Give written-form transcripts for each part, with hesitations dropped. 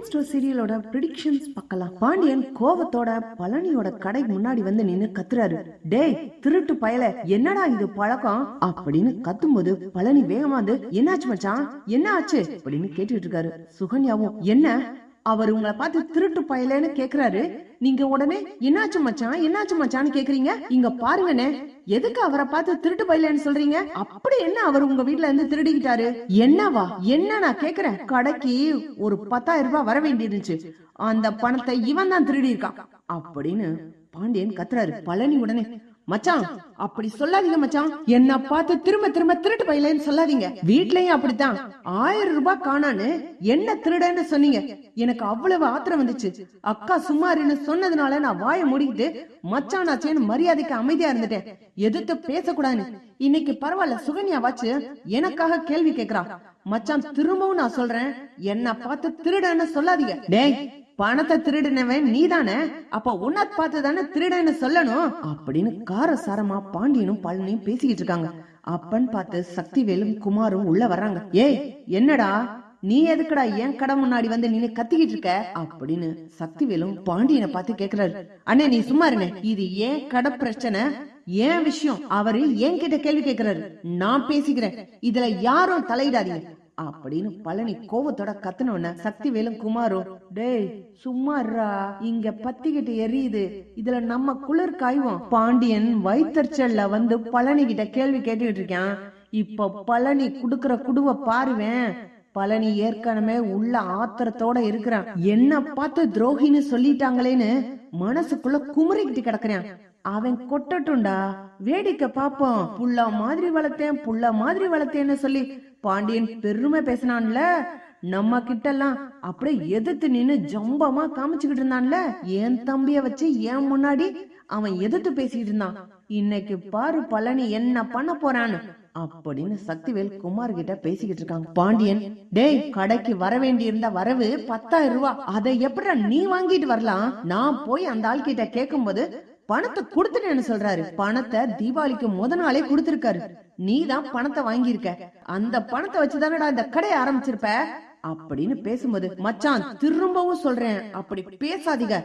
Store சீரியலோட predictions பார்க்கலாம். பாண்டியன் கோவத்தோட பழனியோட கடை முன்னாடி வந்து நின்னு கத்துறாரு. டேய் திருட்டு பயல, என்னடா இது பழக்கம் அப்படின்னு கத்தும்போது பழனி வேகமா வந்து என்னாச்சு மச்சான், என்ன ஆச்சு அப்படின்னு கேட்டுட்டு இருக்காரு. சுகன்யாவும் என்ன அவர் உங்களை பார்த்து திருட்டு பயலன்னு கேக்குறாரு, நீங்க உடனே என்னாச்சு மச்சான் என்னாச்சு மச்சான்னு கேக்குறீங்க. இங்க பாருங்கண்ணே, எதுக்கு அவரை பார்த்து திருட்டு பயலன்னு சொல்றீங்க? அப்படி என்ன அவர் உங்க வீட்டுல இருந்து திருடிக்கிட்டாரு? என்னவா என்ன நான் கேக்குறேன். கடைக்கு ஒரு 10,000 ரூபாய் வர வேண்டி இருந்துச்சு, அந்த பணத்தை இவன் தான் திருடி இருக்கான் அப்படின்னு பாண்டியன் கத்துறாரு. பழனி உடனே மச்சான் அப்படி சொல்லாதீங்க மச்சான், என்ன பார்த்து திரும்ப திரும்ப திருட்டு பையலன்னு சொல்லாதீங்க. வீட்லயும் அப்படித்தான் 1000 ரூபாய் காணான்னு என்ன திருடன்னு சொன்னீங்க. எனக்கு அவ்வளவு ஆத்திரம் வந்துச்சு. அக்கா சும்மாருன்னு சொன்னதுனால நான் வாயை மூடிக்கிட்டு மச்சான் ஆச்சேன்னு மரியாதைக்கு அமைதியா இருந்துட்டேன். எதிர்த்து பேசக்கூடாதுன்னு. இன்னைக்கு பரவாயில்ல, சுகன்யாவாச்சு எனக்காக கேள்வி கேக்குறா. மச்சான் திரும்பவும் நான் சொல்றேன், என்ன பார்த்து திருடன்னு சொல்லாதீங்க. டேய் பணத்தை திருடினவன் நீதானே, அப்ப உன்னை பார்த்து தானே திருடன்னு சொல்லணும் அப்படின்னு காரசாரமா பாண்டியனும் பழனியும் பேசிக்கிட்டு இருக்காங்க. அப்பன்னு பார்த்து சக்திவேலும் குமாரும் உள்ள வர்றாங்க. ஏய் என்னடா நீ எதுக்குடா என் கடை முன்னாடி வந்து நீ கத்திக்கிட்டு இருக்க அப்படின்னு சக்திவேலும் பாண்டியனை பார்த்து கேக்குறாரு. அண்ணே நீ சும்மா இருங்க, இது ஏன் கடை பிரச்சனை, ஏன் விஷயம், அவரு என்கிட்ட கேள்வி கேக்குறாரு, நான் பேசிக்கிறேன், இதுல யாரும் தலையிடாதீங்க அப்படின்னு பழனி கோவத்தோட கத்துனோன்ன சக்திவேலும் குமாரும் டேய் சும்மாறா, இங்க பத்திக்கிட்டு எரியுது, இதுல நம்ம குளிர் காய்வோம். பாண்டியன் வயிற்றுச்சல்ல வந்து பழனி கிட்ட கேள்வி கேட்டுக்கிட்டு இருக்கான். இப்ப பழனி குடுக்கற குடுவ பாருவேன். பழனி ஏற்கனவே உள்ள ஆத்திரத்தோட இருக்கிறான். என்ன பார்த்து துரோகின்னு சொல்லிட்டாங்களேன்னு மனசுக்குள்ள குமரிக்கிட்டு கிடக்குறான். அவன் கொட்டட்டும்டா, வேடிக்கை பாப்போம். புள்ள மாதிரி வளர்த்தேன் புள்ள மாதிரி வளர்த்தேன்னு சொல்லி பாண்டியன் பெருமை பேசினான்ல, நம்ம கிட்ட எல்லாம் அப்படியே எதிர்த்து நின்னு ஜம்பமா காமிச்சுக்கிட்டு இருந்தான்ல. என் தம்பிய வச்சு என் முன்னாடி அவன் எதிர்த்து பேசிக்கிட்டு இருந்தான். இன்னைக்கு பாரு பழனி என்ன பண்ண போறான்னு அப்படின்னு சக்திவேல் குமார் கிட்ட பேசிக்கிட்டு இருக்காங்க. பாண்டியன் டேய் கடைக்கு வர வேண்டி இருந்த வரவு 10,000 ரூபாய், அதை எப்படி நீ வாங்கிட்டு வரலாம்? நான் போய் அந்த ஆள் கிட்ட கேட்கும் போது பணத்தை கொடுத்துட்டேன்னு சொல்றாரு. பணத்தை தீபாவளிக்கு முத நாளே கொடுத்திருக்காரு. நீ தான் பணத்தை வாங்கியிருக்க, அந்த பணத்தை வச்சுதானடா இந்த கடையை ஆரம்பிச்சிருப்ப அப்படின்னு பேசும்போது மச்சான் திரும்பவும் சொல்றேன், அப்படி பேசாதீங்க,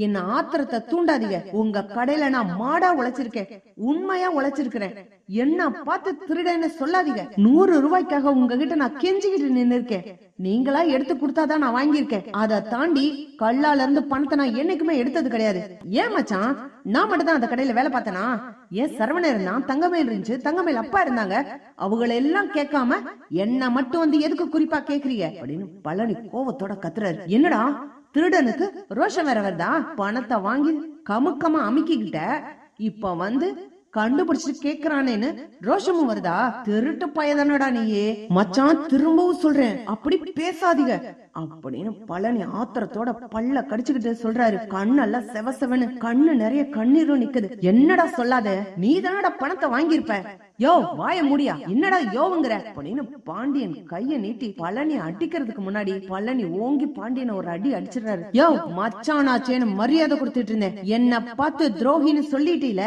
என்ன ஆத்திரத்தை தூண்டாதீங்க. உங்க கடையில நான் மாடா உழைச்சிருக்கேன், உண்மையா உழைச்சிருக்கிறேன். என்ன பார்த்து திருடன்னு சொல்லாதீங்க. 100 ரூபாய்க்காக உங்ககிட்ட நான் கெஞ்சிக்கிட்டு நின்னு இருக்கேன், நீங்களா எடுத்து கொடுத்தாதான் நான் வாங்கியிருக்கேன். அதை தாண்டி கல்லால இருந்து பணத்தை நான் என்னைக்குமே எடுத்தது கிடையாது. ஏன் மச்சான் நான் மட்டும் தான் அந்த கடையில வேலை பார்த்தனா? ஏன் சரவணன் இருந்தான், தங்கமேல் இருந்துச்சு, தங்கமேல் அப்பா இருந்தாங்க, அவங்கள எல்லாம் கேட்காம என்ன மட்டும் வந்து எதுக்கு குறிப்பா கேக்குறீங்க அப்படின்னு பழனி கோவத்தோட கத்துறாரு. என்னடா திருடனுக்கு ரோஷம் வேற வருதா? பணத்தை வாங்கி கமுக்கமா அமுக்கிக்கிட்ட, இப்ப வந்து கண்டுபிடிச்சு கேக்குறானேன்னு ரோஷமும் வருதா? திருட்டு பயதானடா நீயே. மச்சான் திரும்பவும் சொல்றேன், அப்படி பேசாதீங்க அப்படின்னு பழனி ஆத்திரத்தோட பல்ல கடிச்சுக்கிட்டு சொல்றாரு. கண்ணெல்லாம் செவசெவனு, கண்ணு நிறைய கண்ணீரும் நிக்குது. என்னடா சொல்லாத, நீ தானடா பணத்தை வாங்கியிருப்ப. யோ வாய முடியா, என்னடா யோவுங்கிற அப்படின்னு பாண்டியன் கைய நீட்டி பழனி அடிக்கிறதுக்கு முன்னாடி பழனி ஓங்கி பாண்டியனை ஒரு அடி அடிச்சிடுறாரு. யோ மச்சானாச்சேன்னு மரியாதை கொடுத்துட்டு இருந்தேன், என்ன பார்த்து துரோகின்னு சொல்லிட்டீல,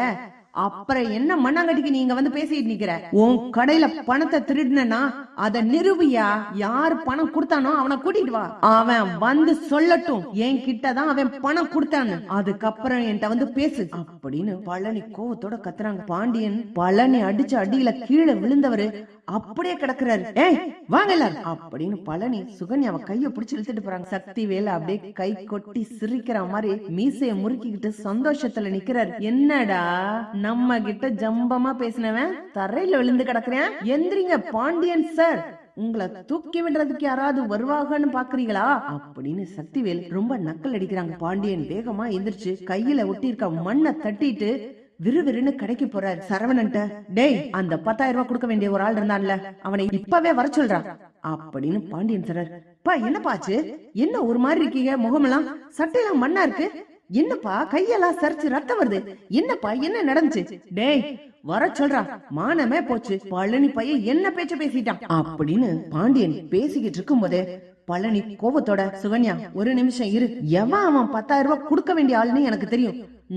அப்புறம் என்ன மண்ணாங்கட்டிக்கு நீங்க வந்து பேசிட்டு நிக்கிற? உன் கடையில பணத்தை திருடினா அத நிரூபியா? யாரு பணம் கொடுத்தானோ அவனை கூட்டிட்டு வா, அவன் வந்து சொல்லட்டும் என் கிட்டதான் அவன் பணம் கொடுத்தான்னு, அதுக்கப்புறம் என்கிட்ட வந்து பேசு அப்படின்னு பழனி கோவத்தோட கத்துறாங்க. பாண்டியன் பழனி அடிச்ச அடியில கீழே விழுந்தவரு அப்படியே கிடக்குறாரு. ஏய் வாங்க எல்லாரும் அப்படின்னு பழனி சுகன்யாவை கைய பிடிச்சு இழுத்துட்டு போறாங்க. சக்திவேல் அப்படியே கை கொட்டி சிரிக்கிற மாதிரி மீசைய முறுக்கிக்கிட்டு சந்தோஷத்துல நிக்கிறாரு. என்னடா நம்ம கிட்ட ஜம்பமா பேசினவன் தரையில விழுந்து கிடக்குறேன், எந்திரிங்க பாண்டியன் சார், உங்களை தூக்கி விடுறதுக்கு யாராவது வருவாங்கன்னு பாக்குறீங்களா அப்படின்னு சக்திவேல் ரொம்ப நக்கல் அடிக்கிறாங்க. பாண்டியன் வேகமா எந்திரிச்சு கையில ஒட்டி இருக்க மண்ணை தட்டிட்டு விறுவிறுன்னு கடைக்கு போறாரு. சரவணன்ட்ட டேய் அந்த 10,000 ரூபாய் கொடுக்க வேண்டிய ஒரு ஆள் இருந்தான்ல, அவனை இப்பவே வர சொல்றான் அப்படின்னு பாண்டியன் சொல்றாரு. பா என்னப்பாச்சு, என்ன ஒரு மாதிரி இருக்கீங்க, முகமெல்லாம் சட்டையெல்லாம் மண்ணா இருக்கு, என்னப்பா கையெல்லாம் சரிச்சு ரத்தம் வருது, என்னப்பா என்ன நடந்துச்சு? டேய் வர சொல்றா, மானமே போச்சு, பழனி பையன் என்ன பேச்சு பேசிட்டான் அப்படின்னு பாண்டியன் பேசிக்கிட்டு இருக்கும் போதே பழனி கோபத்தோட சுகன்யா ஒரு நிமிஷம் இரு, எவன் அவன் 10,000 ரூபாய் கொடுக்க வேண்டிய ஆளுன்னு எனக்கு தெரியும்,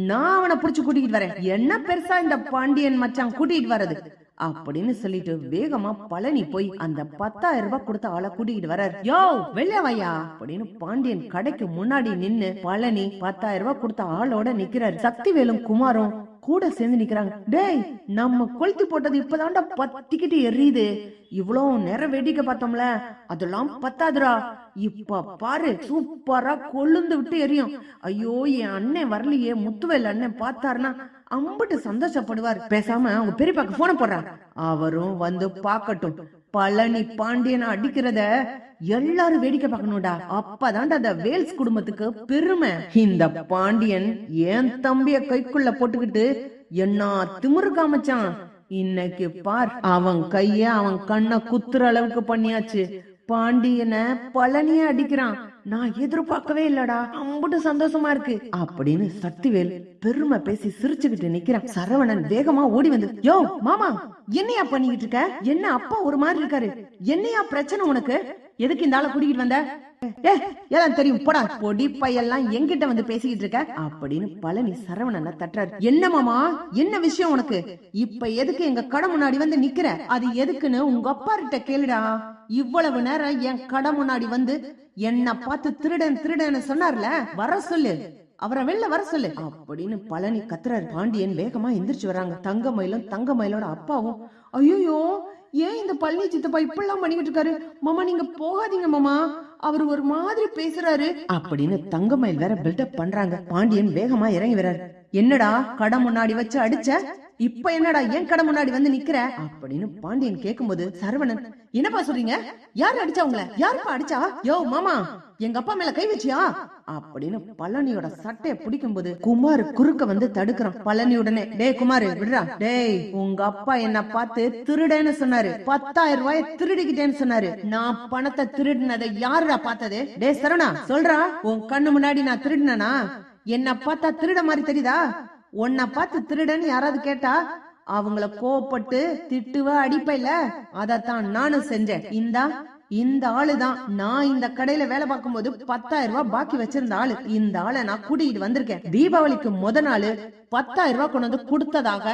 நான் அவனை புடிச்சு கூட்டிட்டு வரேன். என்ன பெருசா இந்த பாண்டியன் மச்சான் கூட்டிட்டு வர்றது அப்படின்னு சொல்லிட்டு வேகமா பழனி போய் அந்த 10,000 ரூபாய் கொடுத்த ஆளை கூட்டிக்கிட்டு வர்றாரு. யோ வெளிய வையா அப்படின்னு பாண்டியன் கடைக்கு முன்னாடி நின்னு பழனி 10,000 ரூபாய் கொடுத்த ஆளோட நிக்கிறாரு. சக்திவேலும் குமாரும் கூட சேர்ந்து நிக்கிறாங்க. டேய் நம்ம கொளுத்தி போட்டது இப்பதான்டா பத்திக்கிட்டு எரியுது, இவ்வளவு நேரம் வேடிக்கை பார்த்தோம்ல அதெல்லாம் பத்தாதுரா, இப்ப பாரு சூப்பரா கொழுந்து விட்டு எரியும். ஐயோ என் அண்ணன் வரலையே, முத்துவேல் அண்ணன் பார்த்தாருன்னா அம்பிட்டு சந்தோஷப்படுவார். பேசாம அவங்க பெரியப்பாக்கு போன போடுறாங்க, அவரும் வந்து பாக்கட்டும். பழனி பாண்டியனை அடிக்கிறத எல்லாரும் வேடிக்கை பார்க்கணும்டா, அப்பதான்டா அந்த வேல்ஸ் குடும்பத்துக்கு பெருமை. இந்த பாண்டியன் என் தம்பிய கைக்குள்ள போட்டுக்கிட்டு என்ன திமிரு காமிச்சான், இன்னைக்கு பார் அவன் கைய அவன் கண்ணை குத்துற அளவுக்கு பண்ணியாச்சு. பாண்டியனை பழனிய அடிக்கிறான், நான் எதிர்பார்க்கவே இல்லடா, அம்புட்டு சந்தோஷமா இருக்கு அப்படின்னு சக்திவேல் பெருமை பேசி சிரிச்சுக்கிட்டு நிக்கிறான். சரவணன் வேகமா ஓடி வந்து, யோ மாமா என்னையா பண்ணிக்கிட்டு இருக்க, என்ன அப்பா ஒரு மாதிரி இருக்காரு, என்னையா பிரச்சனை உனக்கு, எதுக்கு இந்த ஆளை கூட்டிக்கிட்டு வந்த, எல்லாம் தெரியும் போடா, பொடி பையெல்லாம் என்கிட்ட வந்து பேசிக்கிட்டு இருக்க அப்படின்னு பழனி சரவணனை தட்டுறாரு. என்ன மாமா என்ன விஷயம் உனக்கு, இப்ப எதுக்கு எங்க கடை முன்னாடி வந்து நிக்கிற, அது எதுக்குன்னு உங்க அப்பா கிட்ட கேளுடா. இவ்வளவு நேரம் என் கடை முன்னாடி வந்து என்ன பார்த்து திருடன் திருடன்னு சொன்னார்ல, வர சொல்லு, அவரை வெளில வர சொல்லு அப்படின்னு பழனி கத்துறாரு. பாண்டியன் வேகமா எந்திரிச்சு வராங்க. தங்கமயிலும் தங்கமயிலோட அப்பாவும், ஐயோ ஏன் இந்த பழனி சித்தப்பா இப்பெல்லாம் பண்ணிக்கிட்டு இருக்காரு, மாமா நீங்க போகாதீங்க மாமா, அவர் ஒரு மாதிரி பேசுறாரு அப்படின்னு தங்கமயில் வேற பில்டப் பண்றாங்க. பாண்டியன் வேகமா இறங்கி வர்றாரு. என்னடா கடை முன்னாடி வச்சு அடிச்ச, இப்ப என்னடா என் கடை முன்னாடி வந்து நிக்கிற அப்படின்னு பாண்டியன் கேக்கும்போது சரவணன், என்னப்பா சொல்றீங்க, யாரு அடிச்சா உங்களை, யாருப்பா அடிச்சா, யோ மாமா எங்க அப்பா மேல கை வச்சியா அப்படின்னு பழனியோட சட்டைய பிடிக்கும் போது குமார் குறுக்க வந்து தடுக்கிறான். பழனி உடனே, டேய் குமாரு விடுறா, டேய் உங்க அப்பா என்ன பார்த்து திருடேன்னு சொன்னாரு, 10,000 ரூபாய் திருடிக்கிட்டேன்னு சொன்னாரு, நான் பணத்தை திருடினதை யாருடா பார்த்தது, டே சரவணா சொல்றா, உன் கண்ணு முன்னாடி நான் திருடினா, என்ன பார்த்தா திருட மாதிரி தெரியுதா, உன்னை பார்த்து திருடன்னு யாராவது கேட்டா அவங்கள கோவப்பட்டு திட்டுவ அடிப்பையில, அதத்தான் நானும் செஞ்சேன். இந்த ஆளுதான் நான் இந்த கடையில வேலை பார்க்கும் போது 10,000 ரூபாய் பாக்கி வச்சிருந்த ஆளு, இந்த ஆளை நான் கூட்டிட்டு வந்திருக்கேன். தீபாவளிக்கு முத நாள் 10,000 ரூபாய் கொண்டு வந்து கொடுத்ததாக,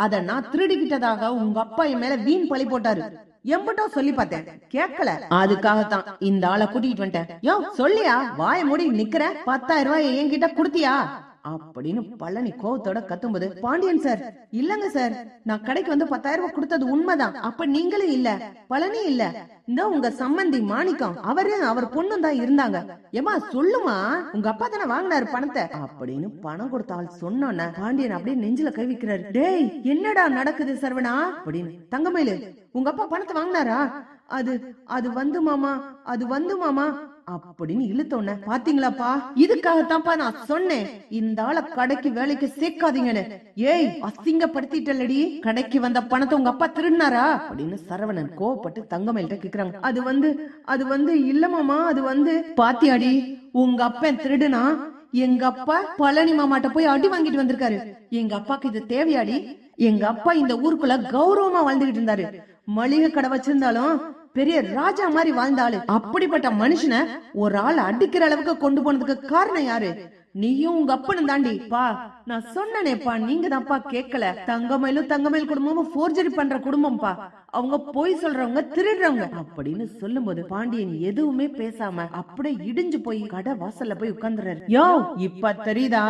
அத நான் திருடிக்கிட்டதாக உங்க அப்பா என் மேல வீண் பழி போட்டாரு. எம்பிட்டோ சொல்லி பார்த்தேன் கேட்கல, அதுக்காகத்தான் இந்த ஆளை கூட்டிட்டு வந்துட்டேன். யோ சொல்லியா, வாய மூடி நிக்கிற, 10,000 ரூபாய் என்கிட்ட குடுத்தியா அப்படின்னு பழனி கோவத்தோட கத்தும்போது, பாண்டியன் சார் இல்லங்க சார், நான் கடைக்கு வந்து 10,000 ரூபாய் கொடுத்தது உண்மைதான், அப்ப நீங்களும் இல்ல, பழனி இல்ல, இந்த உங்க சம்பந்தி மாணிக்கம் அவர் பொண்ணும் தான் இருந்தாங்க. ஏமா சொல்லுமா, உங்க அப்பா தானே வாங்கினாரு பணத்தை அப்படின்னு பணம் கொடுத்த ஆள் சொன்னோன்ன பாண்டியன் அப்படியே நெஞ்சில கை வைக்கிறாரு. டேய் என்னடா நடக்குது சரவணா அப்படின்னு. தங்கமயிலு உங்க அப்பா பணத்தை வாங்கினாரா, அது வந்து மாமா அப்படின்னு இழுத்தோன்ன, பாத்தீங்களாப்பா இதுக்காகத்தான்ப்பா நான் சொன்னேன் இந்த ஆளை கடைக்கு வேலைக்கு சேர்க்காதீங்கன்னு. ஏய் அசிங்கப்படுத்திட்டல்லடி, கடைக்கு வந்த பணத்தை உங்க அப்பா திருடினாரா அப்படின்னு சரவணன் கோவப்பட்டு தங்கமயில்கிட்ட கேக்குறாங்க. அது வந்து இல்ல மாமா, அது வந்து பாத்தியாடி உங்க அப்பா திருடுனா, எங்க அப்பா பழனி மாமாட்ட போய் அடி வாங்கிட்டு வந்திருக்காரு. எங்க அப்பாக்கு இது தேவையாடி, எங்க அப்பா இந்த ஊருக்குள்ள கௌரவமா வாழ்ந்துகிட்டு இருந்தாரு, மளிகை கடை வச்சிருந்தாலும் பெரிய ராஜா மாதிரி வாழ்ந்தாளு. அப்படிப்பட்ட மனுஷனை ஒரு ஆள் அடிக்கிற அளவுக்கு கொண்டு போனதுக்கு காரணம் யாரு, நீயும் உங்க அப்பனும் தாண்டி. பா நான் சொன்னேனேப்பா, நீங்க தான்ப்பா கேட்கல. தங்கமயில் குடும்பமும் போர்ஜரி பண்ற குடும்பம்ப்பா, அவங்க போய் சொல்றவங்க திருடுறவங்க அப்படின்னு சொல்லும் போது பாண்டியன் எதுவுமே பேசாம அப்படியே இடிஞ்சு போய் கடை வாசல்ல போய் உட்கார்ந்துறாரு. யோ இப்ப தெரியுதா,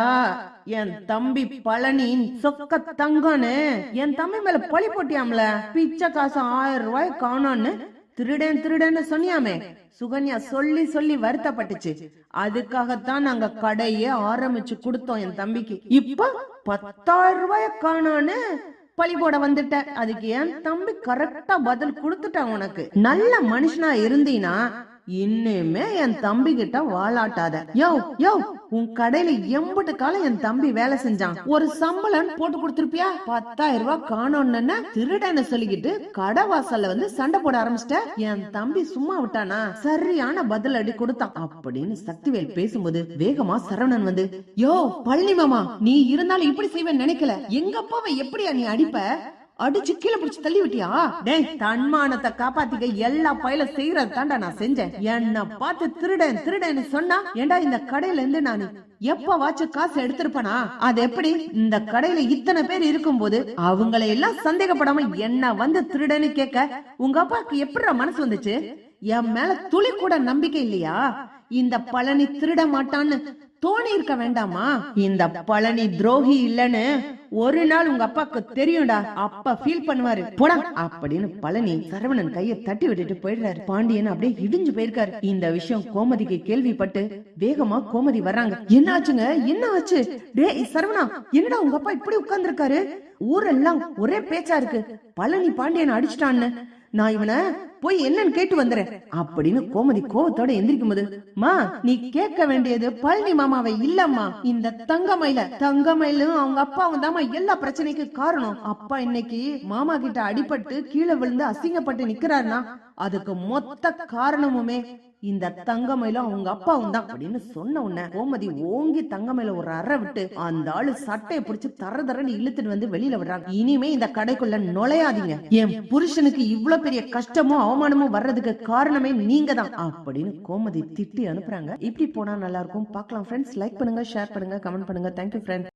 என் தம்பி பழனி சொக்க தங்கன்னு என் தம்பி மேல பழி போட்டியாம்ல, பிச்சை காசு 1000 ரூபாய் காணோன்னு திருடன்னு சொன்னியாமே, சுகன்யா சொல்லி சொல்லி வருத்தப்பட்டுச்சு, அதுக்காகத்தான் நாங்க கடையே ஆரம்பிச்சு கொடுத்தோம் என் தம்பிக்கு. இப்ப 10,000 ரூபாய காணோன்னு பழி போட வந்துட்ட, அதுக்கு என் தம்பி கரெக்டா பதில் கொடுத்துட்டான். உனக்கு நல்ல மனுஷனா இருந்தீனா இன்னுமே என் தம்பி கிட்ட வாலாட்டாத. யோ உன் கடையில எம்பட்டு காலம் என் தம்பி வேலை செஞ்சான், ஒரு சம்பளம் போட்டு கொடுத்திருப்பியா, 10,000 ரூபாய் காணோன்னு திருடன்னு சொல்லிக்கிட்டு கடை வாசல்ல வந்து சண்டை போட ஆரம்பிச்சிட்ட. என் தம்பி சும்மா விட்டானா, சரியான பதில் அடி கொடுத்தான் அப்படின்னு சக்திவேல் பேசும்போது வேகமா சரவணன் வந்து, யோ பழனி மாமா நீ இருந்தாலும் இப்படி செய்வேன்னு நினைக்கல, எங்க அப்பாவை எப்படியா நீ அடிப்ப, அடிச்சு கீழே பிடிச்சு தள்ளி விட்டியா? டேய், தன்மானத்தை காப்பாத்திக்க எல்லா பயில செய்யறது தாண்டா நான் செஞ்சேன். என்ன பார்த்து திருடன் திருடன்னு சொன்னா ஏண்டா இந்த கடையில இருந்து நான் எப்பவாச்சும் காசு எடுத்திருப்பனா? அது எப்படி? இந்த கடையில இத்தனை பேர் இருக்கும்போது அவங்களை எல்லாம் சந்தேகப்படாம என்ன வந்து திருடன்னு கேட்க உங்க அப்பாவுக்கு எப்படி மனசு வந்துச்சு? என் மேல துளி கூட நம்பிக்கை இல்லையா? இந்த பழனி திருட மாட்டான்னு தோணி இருக்க வேண்டாமா? இந்த பழனி துரோகி இல்லன்னு ஒரு நாள் உங்க அப்பாக்கு தெரியும்டா, அப்ப ஃபீல் பண்ணுவாரு. போடா அப்படின்னு பழனி சரவணன் கைய தட்டி விட்டுட்டு போயிடுறாரு. பாண்டியன் அப்படியே இடிஞ்சு போயிருக்காரு. இந்த விஷயம் கோமதிக்கு கேள்விப்பட்டு வேகமா கோமதி வர்றாங்க. என்ன ஆச்சுங்க? என்ன ஆச்சு? டேய் சரவணா, என்னடா உங்க அப்பா இப்படி உட்கார்ந்து இருக்காரு? ஊரெல்லாம் ஒரே பேச்சா இருக்கு, பழனி பாண்டியன் அடிச்சிட்டான்னு. நான் இவனை போய் என்னன்னு கேட்டு வந்துறேன் அப்படின்னு கோமதி கோவத்தோட எந்திரிக்கும் போது, மா நீ கேட்க வேண்டியது பழனி மாமாவை இல்லம்மா, இந்த தங்கமயிலும் அவங்க அப்பாவும் தாமா எல்லா பிரச்சனைக்கு காரணம். அப்பா இன்னைக்கு மாமா கிட்ட அடிபட்டு கீழே விழுந்து அசிங்கப்பட்டு நிக்கிறாருன்னா அதுக்கு மொத்த காரணமுமே இந்த தங்கமயிலும் அவங்க அப்பாவும் தான் அப்படின்னு சொன்ன உடனே கோமதி ஓங்கி தங்கமயில ஒரு அறை விட்டு அந்த ஆளு சட்டையை பிடிச்சு தரன்னு இழுத்துட்டு வந்து வெளியில விடுறாங்க. இனிமே இந்த கடைக்குள்ள நுழையாதீங்க, என் புருஷனுக்கு இவ்வளவு பெரிய கஷ்டமும் அவமானமும் வர்றதுக்கு காரணமே நீங்க தான் அப்படின்னு கோமதி திட்டி அனுப்புறாங்க. இப்படி போனா நல்லா இருக்கும். பார்க்கலாம் ஃப்ரெண்ட்ஸ். லைக் பண்ணுங்க, ஷேர் பண்ணுங்க, கமெண்ட் பண்ணுங்க. Thank you friends.